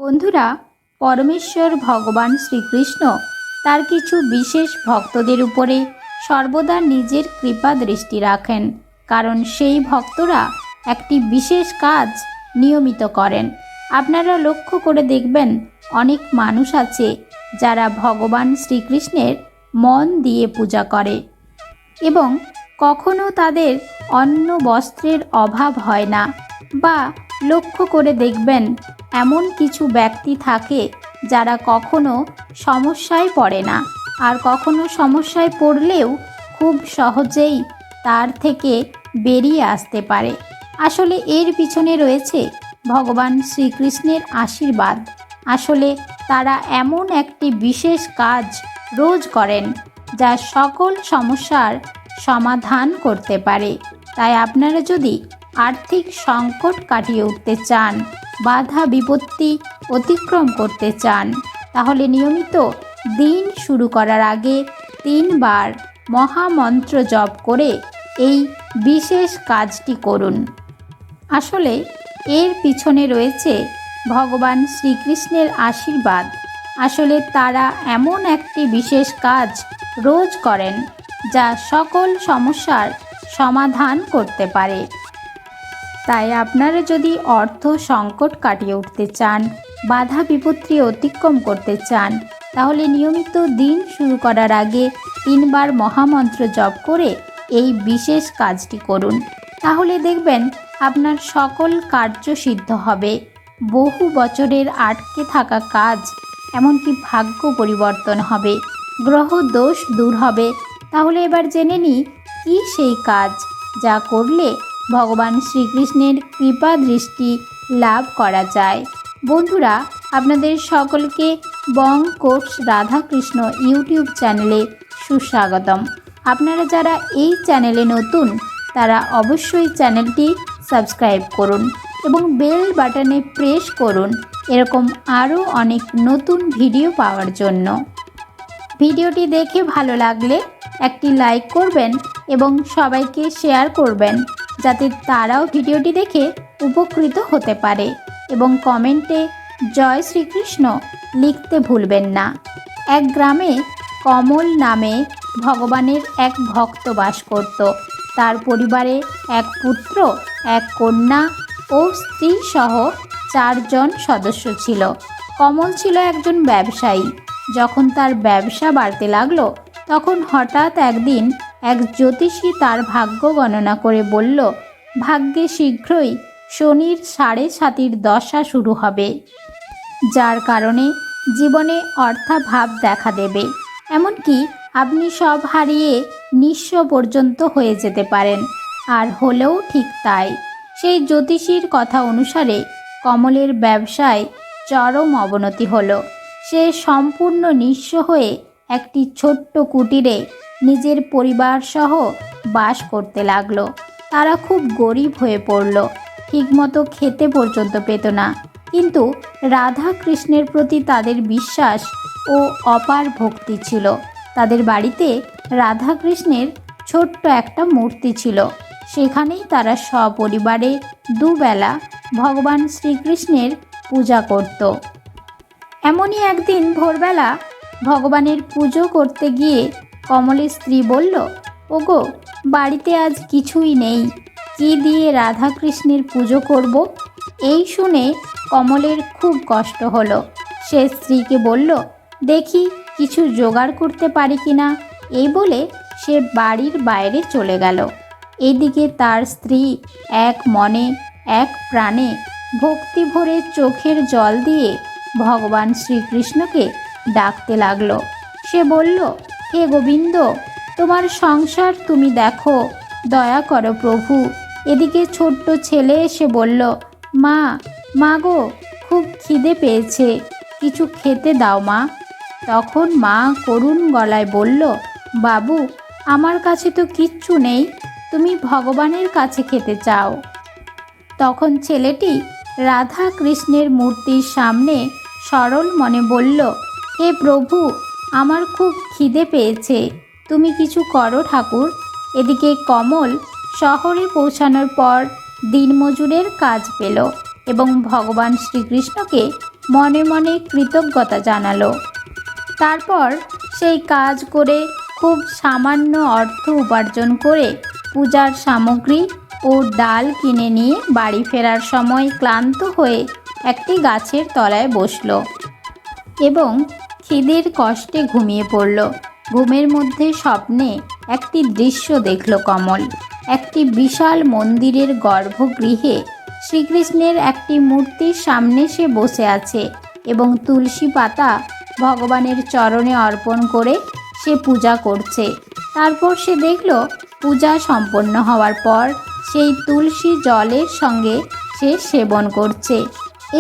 বন্ধুরা, পরমেশ্বর ভগবান শ্রীকৃষ্ণ তার কিছু বিশেষ ভক্তদের উপরে সর্বদা নিজের কৃপা দৃষ্টি রাখেন, কারণ সেই ভক্তরা একটি বিশেষ কাজ নিয়মিত করেন। আপনারা লক্ষ্য করে দেখবেন, অনেক মানুষ আছে যারা ভগবান শ্রীকৃষ্ণের মন দিয়ে পূজা করে এবং কখনো তাদের অন্ন বস্ত্রের অভাব হয় না। বা লক্ষ্য করে দেখবেন, এমন কিছু ব্যক্তি থাকে যারা কখনো সমস্যায় পড়ে না, আর কখনো সমস্যায় পড়লেও খুব সহজেই তার থেকে বেরিয়ে আসতে পারে। আসলে এর পিছনে রয়েছে ভগবান শ্রীকৃষ্ণের আশীর্বাদ। আসলে তারা এমন একটি বিশেষ কাজ রোজ করেন যা সকল সমস্যার সমাধান করতে পারে। তাই আপনারা যদি আর্থিক সংকট কাটিয়ে উঠতে চান, বাধা বিপত্তি অতিক্রম করতে চান, তাহলে নিয়মিত দিন শুরু করার আগে 3 বার মহামন্ত্র জপ করে এই বিশেষ কাজটি করুন। আসলে এর পিছনে রয়েছে ভগবান শ্রীকৃষ্ণের আশীর্বাদ। আসলে তারা এমন একটি বিশেষ কাজ রোজ করেন যা সকল সমস্যার সমাধান করতে পারে। তাই আপনারা যদি অর্থ সংকট কাটিয়ে উঠতে চান, বাধা বিপত্তি অতিক্রম করতে চান, তাহলে নিয়মিত দিন শুরু করার আগে 3 বার মহামন্ত্র জপ করে এই বিশেষ কাজটি করুন। তাহলে দেখবেন আপনার সকল কার্য সিদ্ধ হবে। বহু বছরের আটকে থাকা কাজ, এমনকি ভাগ্য পরিবর্তন হবে, গ্রহ দোষ দূর হবে। তাহলে এবার জেনে নিই কি সেই কাজ যা করলে ভগবান শ্রীকৃষ্ণের কৃপা দৃষ্টি লাভ করা যায়। বন্ধুরা, আপনাদের সকলকে বং কোটস রাধাকৃষ্ণ ইউটিউব চ্যানেলে সুস্বাগতম। আপনারা যারা এই চ্যানেলে নতুন, তারা অবশ্যই চ্যানেলটি সাবস্ক্রাইব করুন এবং বেল বাটনে প্রেস করুন এরকম আরও অনেক নতুন ভিডিও পাওয়ার জন্য। ভিডিওটি দেখে ভালো লাগলে একটি লাইক করবেন এবং সবাইকে শেয়ার করবেন, যাতে তারাও ভিডিওটি দেখে উপকৃত হতে পারে। এবং কমেন্টে জয় শ্রীকৃষ্ণ লিখতে ভুলবেন না। এক গ্রামে কমল নামে ভগবানের এক ভক্ত বাস করত। তার পরিবারে এক পুত্র, এক কন্যা ও স্ত্রী সহ 4 জন সদস্য ছিল। কমল ছিল একজন ব্যবসায়ী। যখন তার ব্যবসা বাড়তে লাগলো, তখন হঠাৎ একদিন এক জ্যোতিষী তার ভাগ্য গণনা করে বলল, ভাগ্যে শীঘ্রই শনির 7.5 দশা শুরু হবে, যার কারণে জীবনে অর্থাভাব দেখা দেবে। এমনকি আপনি সব হারিয়ে নিঃস্ব পর্যন্ত হয়ে যেতে পারেন। আর হলেও ঠিক তাই। সেই জ্যোতিষীর কথা অনুসারে কমলের ব্যবসায় চরম অবনতি হলো। সে সম্পূর্ণ নিঃস্ব হয়ে একটি ছোট্ট কুটিরে নিজের পরিবার সহ বাস করতে লাগলো। তারা খুব গরিব হয়ে পড়ল, ঠিকমতো খেতে পর্যন্ত পেত না। কিন্তু রাধা কৃষ্ণের প্রতি তাদের বিশ্বাস ও অপার ভক্তি ছিল। তাদের বাড়িতে রাধা কৃষ্ণের ছোট্ট একটা মূর্তি ছিল। সেখানেই তারা সপরিবারে দুবেলা ভগবান শ্রীকৃষ্ণের পূজা করত। এমনই একদিন ভোরবেলা ভগবানের পুজো করতে গিয়ে কমলের স্ত্রী বলল, ওগো, বাড়িতে আজ কিছুই নেই, কি দিয়ে রাধাকৃষ্ণের পুজো করব? এই শুনে কমলের খুব কষ্ট হলো। সে স্ত্রীকে বলল, দেখি কিছু জোগাড় করতে পারি কিনা। এই বলে সে বাড়ির বাইরে চলে গেল। এদিকে তার স্ত্রী এক মনে এক প্রাণে ভক্তি ভরে চোখের জল দিয়ে ভগবান শ্রীকৃষ্ণকে ডাকতে লাগলো। সে বলল, হে গোবিন্দ, তোমার সংসার তুমি দেখো, দয়া করো প্রভু। এদিকে ছোট্ট ছেলে এসে বলল, মা গো, খুব খিদে পেয়েছে, কিছু খেতে দাও মা। তখন মা করুণ গলায় বলল, বাবু, আমার কাছে তো কিচ্ছু নেই, তুমি ভগবানের কাছে খেতে চাও। তখন ছেলেটি রাধা কৃষ্ণের মূর্তির সামনে সরল মনে বলল, হে প্রভু, আমার খুব খিদে পেয়েছে, তুমি কিছু করো ঠাকুর। এদিকে কমল শহরে পৌঁছানোর পর দিনমজুরের কাজ পেল এবং ভগবান শ্রীকৃষ্ণকে মনে মনে কৃতজ্ঞতা জানালো। তারপর সেই কাজ করে খুব সামান্য অর্থ উপার্জন করে পূজার সামগ্রী ও ডাল কিনে নিয়ে বাড়ি ফেরার সময় ক্লান্ত হয়ে একটি গাছের তলায় বসল এবং খিদের কষ্টে ঘুমিয়ে পড়ল। ঘুমের মধ্যে স্বপ্নে একটি দৃশ্য দেখল কমল। একটি বিশাল মন্দিরের গর্ভগৃহে শ্রীকৃষ্ণের একটি মূর্তির সামনে সে বসে আছে এবং তুলসী পাতা ভগবানের চরণে অর্পণ করে সে পূজা করছে। তারপর সে দেখল পূজা সম্পন্ন হওয়ার পর সেই তুলসী জলের সঙ্গে সে সেবন করছে।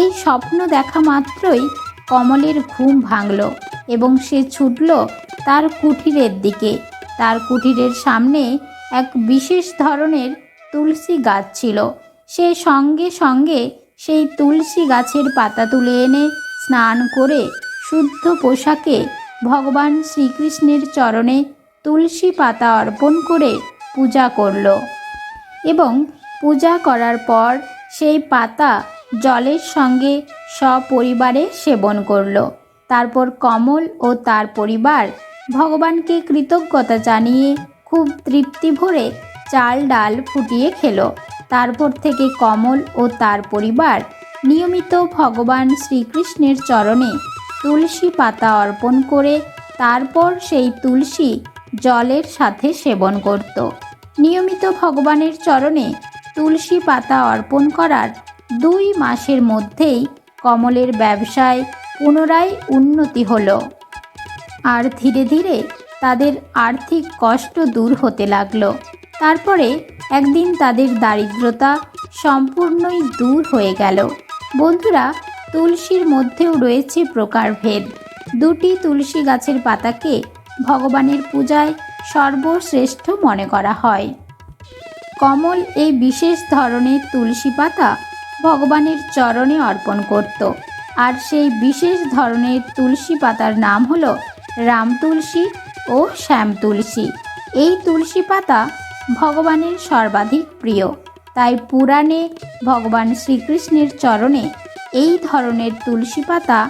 এই স্বপ্ন দেখা মাত্রই কমলের ঘুম ভাঙল এবং সে ছুটল তার কুঠিরের দিকে। তার কুঠিরের সামনে এক বিশেষ ধরনের তুলসী গাছ ছিল। সে সঙ্গে সঙ্গে সেই তুলসী গাছের পাতা তুলে এনে স্নান করে শুদ্ধ পোশাকে ভগবান শ্রীকৃষ্ণের চরণে তুলসী পাতা অর্পণ করে পূজা করল এবং পূজা করার পর সেই পাতা জলের সঙ্গে সপরিবারে সেবন করল। তারপর কমল ও তার পরিবার ভগবানকে কৃতজ্ঞতা জানিয়ে খুব তৃপ্তি ভরে চাল ডাল ফুটিয়ে খেল। তারপর থেকে কমল ও তার পরিবার নিয়মিত ভগবান শ্রীকৃষ্ণের চরণে তুলসী পাতা অর্পণ করে তারপর সেই তুলসী জলের সাথে সেবন করত। নিয়মিত ভগবানের চরণে তুলসী পাতা অর্পণ করার 2 মাসের মধ্যেই কমলের ব্যবসায় পুনরায় উন্নতি হলো আর ধীরে ধীরে তাদের আর্থিক কষ্ট দূর হতে লাগলো। তারপরে একদিন তাদের দারিদ্রতা সম্পূর্ণই দূর হয়ে গেল। বন্ধুরা, তুলসীর মধ্যেও রয়েছে প্রকারভেদ। 2টি তুলসী গাছের পাতাকে ভগবানের পূজায় সর্বশ্রেষ্ঠ মনে করা হয়। কমল এই বিশেষ ধরনের তুলসী পাতা ভগবানের চরণে অর্পণ করত, আর সেই বিশেষ ধরনের তুলসী পাতার নাম হলো রাম তুলসী ও শ্যাম তুলসী। এই তুলসী পাতা ভগবানের সর্বাধিক প্রিয়, তাই পুরাণে ভগবান শ্রীকৃষ্ণের চরণে এই ধরনের তুলসী পাতা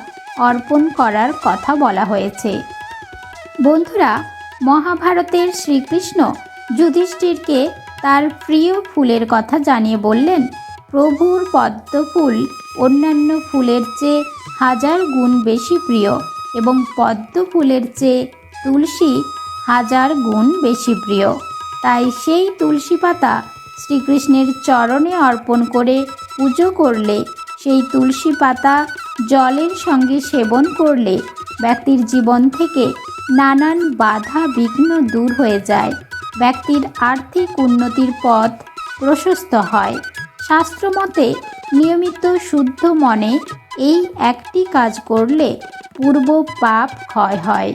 অর্পণ করার কথা বলা হয়েছে। বন্ধুরা, মহাভারতের শ্রীকৃষ্ণ যুধিষ্ঠিরকে তার প্রিয় ফুলের কথা জানিয়ে বললেন, প্রভুর পদ্মফুল অন্যান্য ফুলের চেয়ে 1000 গুণ বেশি প্রিয় এবং পদ্ম ফুলের চেয়ে তুলসী 1000 গুণ বেশি প্রিয়। তাই সেই তুলসী পাতা শ্রীকৃষ্ণের চরণে অর্পণ করে পুজো করলে, সেই তুলসী পাতা জলের সঙ্গে সেবন করলে ব্যক্তির জীবন থেকে নানান বাধা বিঘ্ন দূর হয়ে যায়। ব্যক্তির আর্থিক উন্নতির পথ প্রশস্ত হয়। শাস্ত্রমতে নিয়মিত শুদ্ধ মনে এই একটি কাজ করলে পূর্ব পাপ ক্ষয় হয়।